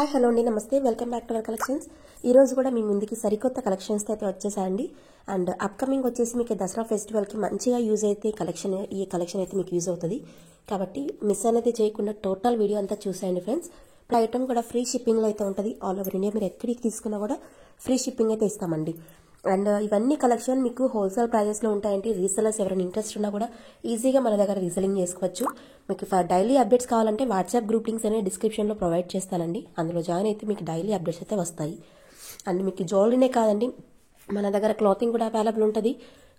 Hi hello అండి, నమస్తే. Welcome back to our collections. ఈ రోజు కూడా మీ ముందుకి సరికొత్త కలెక్షన్స్తో అయితే వచ్చేసాయండి. అండ్ అప్కమింగ్ వచ్చేసి మీకు దసరా ఫెస్టివల్కి మంచిగా యూజ్ అయితే ఈ కలెక్షన్ అయితే మీకు యూజ్ అవుతుంది. కాబట్టి మిస్ అనేది చేయకుండా టోటల్ వీడియో అంతా చూసేయండి ఫ్రెండ్స్. ఐటమ్ కూడా ఫ్రీ షిప్పింగ్లో అయితే ఉంటుంది. ఆల్ ఓవర్ ఇండియా మీరు ఎక్కడికి తీసుకున్నా కూడా ఫ్రీ షిప్పింగ్ అయితే ఇస్తామండి. అండ్ ఇవన్నీ కలెక్షన్ మీకు హోల్సేల్ ప్రైజెస్లో ఉంటాయండి. రీసెలర్స్ ఎవరైనా ఇంట్రెస్ట్ ఉన్నా కూడా ఈజీగా మన దగ్గర రీసెలింగ్ చేసుకోవచ్చు. మీకు డైలీ అప్డేట్స్ కావాలంటే వాట్సాప్ గ్రూప్ లింక్స్ అనేవి డిస్క్రిప్షన్లో ప్రొవైడ్ చేస్తానండి. అందులో జాయిన్ అయితే మీకు డైలీ అప్డేట్స్ అయితే వస్తాయి. అండ్ మీకు జ్యువెలరీనే కాదండి, మన దగ్గర క్లాతింగ్ కూడా అవైలబుల్ ఉంటుంది.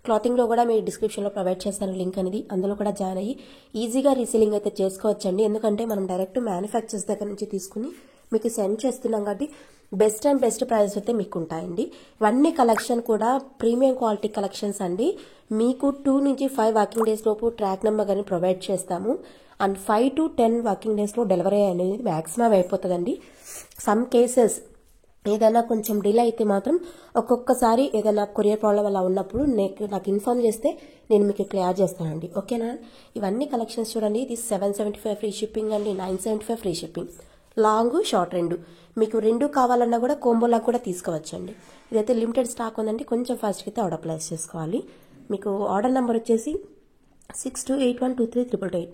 క్లాతింగ్లో కూడా మీరు డిస్క్రిప్షన్లో ప్రొవైడ్ చేస్తాను లింక్ అనేది. అందులో కూడా జాయిన్ అయ్యి ఈజీగా రీసెలింగ్ అయితే చేసుకోవచ్చండి. ఎందుకంటే మనం డైరెక్ట్ మ్యానుఫ్యాక్చర్స్ దగ్గర నుంచి తీసుకుని మీకు సెండ్ చేస్తున్నాం కాబట్టి బెస్ట్ అండ్ బెస్ట్ ప్రైజెస్ అయితే మీకు ఉంటాయండి. ఇవన్నీ కలెక్షన్ కూడా ప్రీమియం క్వాలిటీ కలెక్షన్స్ అండి. మీకు 2 నుంచి 5 వర్కింగ్ డేస్ లోపు ట్రాక్ నెంబర్ కానీ ప్రొవైడ్ చేస్తాము. అండ్ 5 to 10 వర్కింగ్ డేస్లో డెలివరీ అనేది మ్యాక్సిమం అయిపోతుందండి. సమ్ కేసెస్ ఏదైనా కొంచెం డిలే అయితే మాత్రం ఒక్కొక్కసారి ఏదైనా కొరియర్ ప్రాబ్లం అలా ఉన్నప్పుడు నాకు ఇన్ఫార్మ్ చేస్తే నేను మీకు క్లియర్ చేస్తానండి. ఓకేనా? ఇవన్నీ కలెక్షన్స్ చూడండి. ఇది 775 ఫ్రీ షిప్పింగ్ అండి, 975 ఫ్రీ షిప్పింగ్. లాంగ్ షార్ట్ మీకు రెండు కావాలన్నా కూడా కోంబోలా కూడా తీసుకోవచ్చండి. ఇదైతే లిమిటెడ్ స్టాక్ ఉందండి. కొంచెం ఫాస్ట్గా అయితే ఆర్డర్ ప్లేస్ చేసుకోవాలి. మీకు ఆర్డర్ నెంబర్ వచ్చేసి 62812388.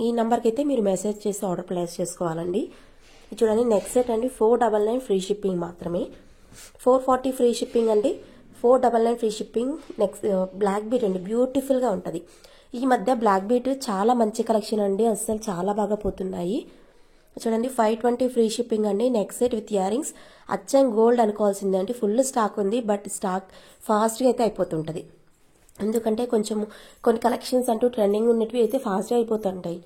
ఈ నెంబర్కి అయితే మీరు మెసేజ్ చేసి ఆర్డర్ ప్లేస్ చేసుకోవాలండి. చూడండి, నెక్స్ట్ సెట్ అండి 499 ఫ్రీ షిప్పింగ్ మాత్రమే. 440 ఫ్రీ షిప్పింగ్ అండి, 499 free shipping. Next black beat అండి, బ్యూటిఫుల్గా ఉంటుంది. ఈ మధ్య బ్లాక్ బీట్ చాలా మంచి కలెక్షన్ అండి, అసలు చాలా బాగా పోతున్నాయి. చూడండి, 520 ఫ్రీ షిప్పింగ్ అండి. Next set with ear rings. అచ్చం గోల్డ్ అనుకోవాల్సిందే అండి. ఫుల్ స్టాక్ ఉంది, బట్ స్టాక్ ఫాస్ట్గా అయితే అయిపోతుంటుంది. ఎందుకంటే కొన్ని కలెక్షన్స్ అంటూ ట్రెండింగ్ ఉన్నవి అయితే ఫాస్ట్గా అయిపోతుంటాయి.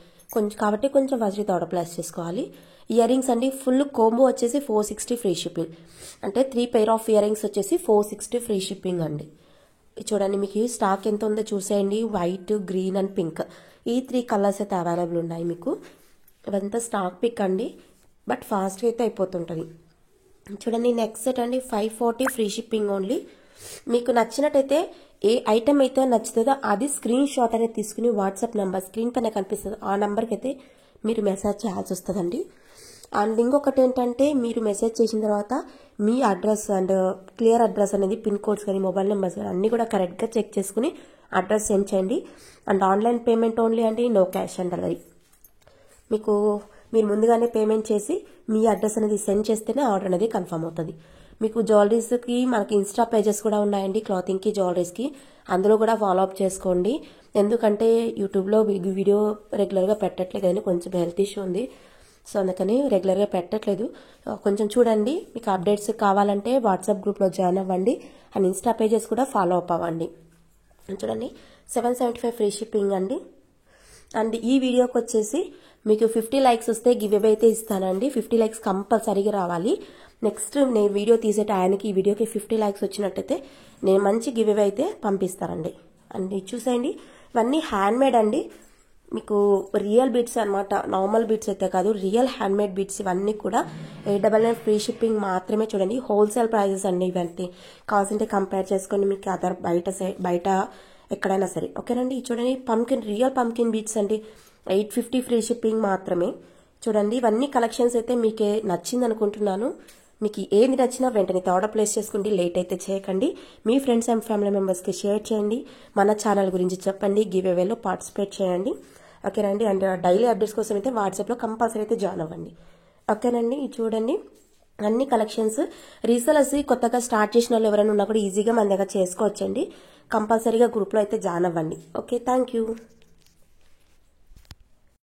కాబట్టి కొంచెం ఫాస్ట్గా ఆర్డర్ ప్లేస్ చేసుకోవాలి. ఇయర్ రింగ్స్ అండి, ఫుల్ కోంబో వచ్చేసి 460 ఫ్రీ షిప్పింగ్. అంటే 3 పెయిర్ ఆఫ్ ఇయర్ రింగ్స్ వచ్చేసి 460 ఫ్రీ షిప్పింగ్ అండి. చూడండి, మీకు స్టాక్ ఎంత ఉందో చూసేయండి. వైట్, గ్రీన్ అండ్ పింక్, ఈ 3 కలర్స్ అయితే అవైలబుల్ ఉన్నాయి మీకు. ఇవంతా స్టాక్ పిక్ అండి, బట్ ఫాస్ట్గా అయితే అయిపోతుంటుంది. చూడండి, నెక్స్ట్ సెట్ అండి 540 ఫ్రీ షిప్పింగ్ ఓన్లీ. మీకు నచ్చినట్టయితే ఏ ఐటమ్ అయితే నచ్చుతుందో అది స్క్రీన్ షాట్ అనేది తీసుకుని వాట్సాప్ నెంబర్ స్క్రీన్ పైన కనిపిస్తుంది ఆ నెంబర్కి అయితే మీరు మెసేజ్ చేయాల్సి వస్తుందండి. అండ్ ఇంకొకటి ఏంటంటే, మీరు మెసేజ్ చేసిన తర్వాత మీ అడ్రస్ అండ్ క్లియర్ అడ్రస్ అనేది పిన్ కోడ్స్ కానీ మొబైల్ నెంబర్స్ కానీ అన్నీ కూడా కరెక్ట్గా చెక్ చేసుకుని అడ్రస్ సెండ్ చేయండి. అండ్ ఆన్లైన్ పేమెంట్ ఓన్లీ అండి, నో క్యాష్ ఆన్ డెలివరీ. మీరు ముందుగానే పేమెంట్ చేసి మీ అడ్రస్ అనేది సెండ్ చేస్తేనే ఆర్డర్ అనేది కన్ఫర్మ్ అవుతుంది. మీకు జ్యువెలరీస్కి మనకి ఇన్స్టా పేజెస్ కూడా ఉన్నాయండి, క్లాతింగ్కి, జ్యువెలరీస్కి. అందులో కూడా ఫాలో అప్ చేసుకోండి. ఎందుకంటే యూట్యూబ్లో వీడియో రెగ్యులర్గా పెట్టట్లేదు కానీ కొంచెం హెల్త్ ఇష్యూ ఉంది. సో అందుకని రెగ్యులర్గా పెట్టట్లేదు. కొంచెం చూడండి. మీకు అప్డేట్స్ కావాలంటే వాట్సాప్ గ్రూప్లో జాయిన్ అవ్వండి. అండ్ ఇన్స్టా పేజెస్ కూడా ఫాలో అప్ అవ్వండి. చూడండి, 775 ఫ్రీ షిప్పింగ్ అండి. అండ్ ఈ వీడియోకి వచ్చేసి మీకు 50 లైక్స్ వస్తే గివ్ అవే అయితే ఇస్తానండి. 50 లైక్స్ కంపల్సరీగా రావాలి. నెక్స్ట్ నేను వీడియో తీసే టైంకి ఈ వీడియోకి 50 లైక్స్ వచ్చినట్టయితే నేను మంచి గివ్ అవే అయితే పంపిస్తానండి. అండ్ చూసేయండి, ఇవన్నీ హ్యాండ్మేడ్ అండి. మీకు రియల్ బీట్స్ అనమాట, నార్మల్ బీట్స్ అయితే కాదు, రియల్ హ్యాండ్మేడ్ బీట్స్. ఇవన్నీ కూడా 899 ఫ్రీ షిప్పింగ్ మాత్రమే. చూడండి, హోల్సేల్ ప్రైజెస్ అండి. ఇవన్నీ కావాల్సింటే కంపేర్ చేసుకొని మీకు అదర్ బయట ఎక్కడైనా సరే. ఓకేనండి. చూడండి, రియల్ పంకిన్ బీట్స్ అండి, 850 ఫ్రీ షిప్పింగ్ మాత్రమే. చూడండి, ఇవన్నీ కలెక్షన్స్ అయితే మీకే నచ్చింది అనుకుంటున్నాను. మీకు ఏది నచ్చినా వెంటనే ఆర్డర్ ప్లేస్ చేసుకోండి. లేట్ అయితే చేయకండి. మీ ఫ్రెండ్స్ అండ్ ఫ్యామిలీ మెంబర్స్కి షేర్ చేయండి. మన ఛానల్ గురించి చెప్పండి. గివ్ అవేలో పార్టిసిపేట్ చేయండి. ఓకేనండి. అండ్ డైలీ అప్డేట్స్ కోసం అయితే వాట్సాప్లో కంపల్సరీ అయితే జాయిన్ అవ్వండి. ఓకేనండి. చూడండి, అన్ని కలెక్షన్స్ రీసెలర్స్ కొత్తగా స్టార్ట్ చేసిన వాళ్ళు ఎవరైనా ఉన్నా కూడా ఈజీగా మన దగ్గర చేసుకోవచ్చండి. కంపల్సరీగా గ్రూప్లో అయితే జాయిన్ అవ్వండి. Okay, thank you.